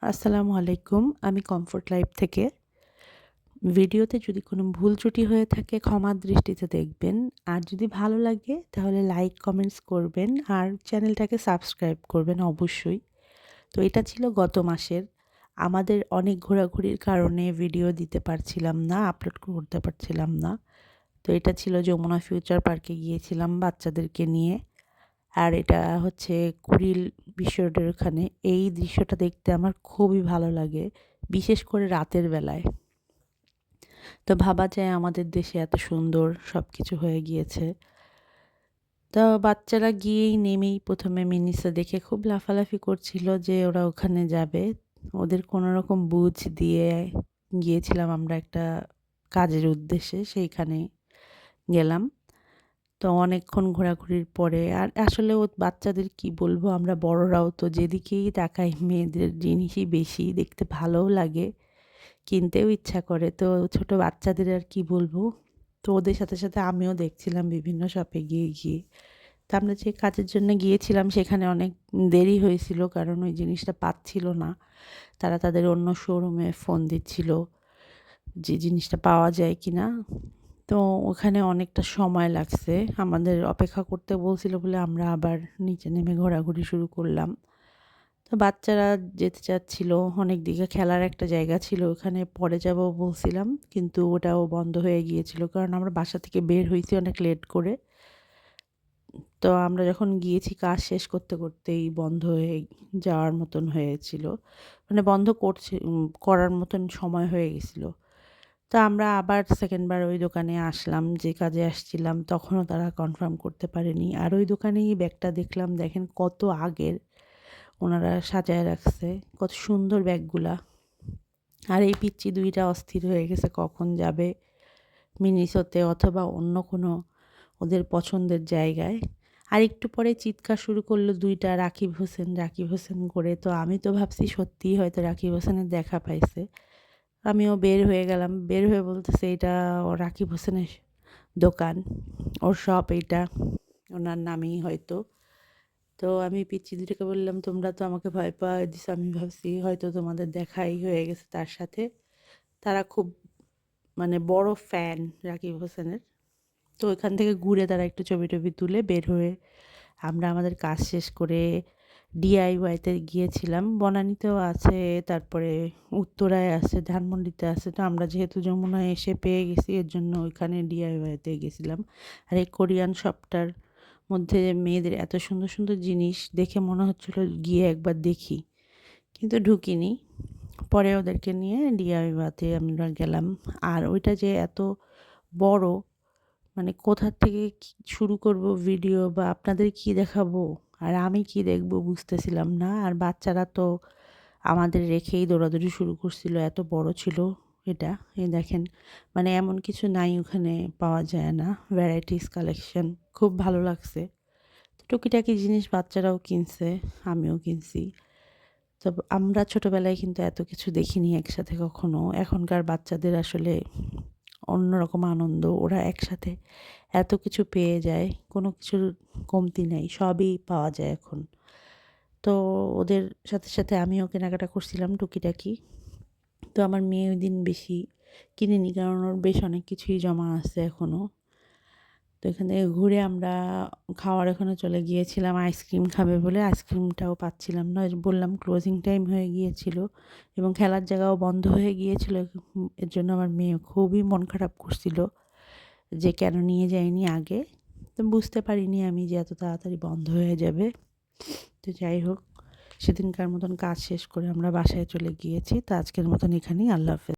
আসসালামু আলাইকুম। আমি কমফোর্ট লাইফ থেকে। ভিডিওতে যদি কোনো ভুল ত্রুটি হয়ে থাকে ক্ষমার দৃষ্টিতে দেখবেন। আর যদি ভালো লাগে তাহলে লাইক, কমেন্টস করবেন আর চ্যানেলটাকে সাবস্ক্রাইব করবেন অবশ্যই। তো এটা ছিল গত মাসের। আমাদের অনেক ঘোরাঘুরির কারণে ভিডিও দিতে পারছিলাম না, আপলোড করতে পারছিলাম না। তো এটা ছিল যমুনা ফিউচার পার্কে গিয়েছিলাম বাচ্চাদেরকে নিয়ে। আর এটা হচ্ছে কুড়িল বিশ্ব রোডের ওখানে। এই দৃশ্যটা দেখতে আমার খুবই ভালো লাগে, বিশেষ করে রাতের বেলায়। তো ভাবা যায় আমাদের দেশে এত সুন্দর সবকিছু হয়ে গিয়েছে। তো বাচ্চারা গিয়েই নেমেই ১ম এ মিনিসে দেখে খুব লাফালাফি করছিল যে ওরা ওখানে যাবে। ওদের কোনোরকম বুঝ দিয়ে গিয়েছিলাম আমরা একটা কাজের উদ্দেশ্যে, সেইখানে গেলাম। তো অনেকক্ষণ ঘোরাঘুরির পরে আর আসলে বাচ্চাদের কি বলবো, আমরা বড়রাও তো যেদিকেই তাকাই মেয়েদের জিনিসই বেশি, দেখতে ভালোও লাগে, কিনতেও ইচ্ছা করে। তো ছোট বাচ্চাদের আর কি বলবো। তো ওদের সাথে সাথে আমিও দেখছিলাম বিভিন্ন শপে গিয়ে। তো আমরা যে কাজের জন্য গিয়েছিলাম সেখানে অনেক দেরি হয়েছিল, কারণ ওই জিনিসটা পাচ্ছিল না। তারা তাদের অন্য শোরুমে ফোন দিচ্ছিল যে জিনিসটা পাওয়া যায় কিনা। তো ওখানে অনেকটা সময় লাগছে। আমাদের অপেক্ষা করতে বলছিল বলে আমরা আবার নিচে নেমে ঘোরাঘুরি শুরু করলাম। তো বাচ্চারা যেতে চাচ্ছিল, অনেক দিকে খেলার একটা জায়গা ছিল, ওখানে পরে যাবো বলছিলাম, কিন্তু ওটাও বন্ধ হয়ে গিয়েছিল। কারণ আমরা বাসা থেকে বের হইছি অনেক লেট করে। তো আমরা যখন গিয়েছি কাজ শেষ করতেই বন্ধ হয়ে যাওয়ার মতন হয়েছিল। মানে বন্ধ করার মতন সময় হয়ে গেছিল। তো আমরা আবার সেকেন্ড বার ওই দোকানে আসলাম, যে কাজে আসছিলাম, তখনও তারা কনফার্ম করতে পারেনি। আর ওই দোকানেই ব্যাগটা দেখলাম, দেখেন কত আগের ওনারা সাজায় রাখছে, কত সুন্দর ব্যাগগুলা। আর এই পিচ্চি ২ টা অস্থির হয়ে গেছে কখন যাবে মিনিসোতে অথবা অন্য কোনো ওদের পছন্দের জায়গায়। আর একটু পরে চিৎকার শুরু করলো ২ টা, রাকিব হোসেন, রাকিব হোসেন করে। তো আমি তো ভাবছি সত্যিই হয়তো রাকিব হোসেনের দেখা পাইছে। আমিও বের হয়ে গেলাম। বের হয়ে বলতেছে, "এটা রাকিব হোসেনের দোকান, ওর শপ এইটা, ওনার নামেই হয়তো।" তো আমি পিচ্চি দুটোকে বললাম, "তোমরা তো আমাকে ভয় পাওয়ায় দিছো। আমি ভাবছি হয়তো তোমাদের দেখাই হয়ে গেছে তার সাথে।" তারা খুব মানে বড় ফ্যান রাকিব হোসেনের। তো ওইখান থেকে ঘুরে তারা একটু ছবি-টবি তুলে বের হয়ে আমরা আমাদের কাজ শেষ করে ডিআইওয়াইতে গিয়েছিলাম। বনানীতেও আছে, তারপরে উত্তরায় আছে, ধানমন্ডিতে আছে। তো আমরা যেহেতু যমুনায় এসে পেয়ে গেছি, এর জন্য ওইখানে ডিআইওয়াইতে গেছিলাম। আর এই কোরিয়ান শপটার মধ্যে মেয়েদের এত সুন্দর সুন্দর জিনিস দেখে মনে হচ্ছিল গিয়ে একবার দেখি, কিন্তু ঢুকিনি। পরে ওদেরকে নিয়ে ডিআইওয়াতে আমরা গেলাম। আর ওইটা যে এত বড়, মানে কোথা থেকে শুরু করব ভিডিও বা আপনাদের কি দেখাবো আর আমি কি দেখবো বুঝতেছিলাম না। আর বাচ্চারা তো আমাদের রেখেই দৌড়াদৌড়ি শুরু করছিল, এত বড় ছিল এটা। এই দেখেন, মানে এমন কিছু নাই ওখানে পাওয়া যায় না, ভ্যারাইটিস কালেকশন, খুব ভালো লাগছে। তো টুকিটাকি জিনিস বাচ্চারাও কিনছে, আমিও কিনছি। তো আমরা ছোটবেলায় কিন্তু এত কিছু দেখিনি একসাথে কখনো। এখনকার বাচ্চাদের আসলে অন্যরকম আনন্দ, ওরা একসাথে এত কিছু পেয়ে যায়, কোনো কিছুর কমতি নেই, সবই পাওয়া যায় এখন। তো ওদের সাথে সাথে আমিও কেনাকাটা করছিলাম টুকিটাকি। তো আমার মেয়ে ওই দিন বেশি কিনেনি, কারণ ওর বেশ অনেক কিছুই জমা আছে এখনও। তো এখান থেকে ঘুরে আমরা খাওয়ার ওখানে চলে গিয়েছিলাম আইসক্রিম খাবে বলে। আইসক্রিমটাও পাচ্ছিলাম না, ওই যে বললাম ক্লোজিং টাইম হয়ে গিয়েছিল এবং খেলার জায়গাও বন্ধ হয়ে গিয়েছিল। এর জন্য আমার মেয়ে খুবই মন খারাপ করছিল যে কেন নিয়ে যায়নি আগে। তো বুঝতে পারিনি আমি যে এত তাড়াতাড়ি বন্ধ হয়ে যাবে। তো যাই হোক, সেদিনকার মতন কাজ শেষ করে আমরা বাসায় চলে গিয়েছি। তো আজকের মতন এখানেই, আল্লাহ হাফেজ।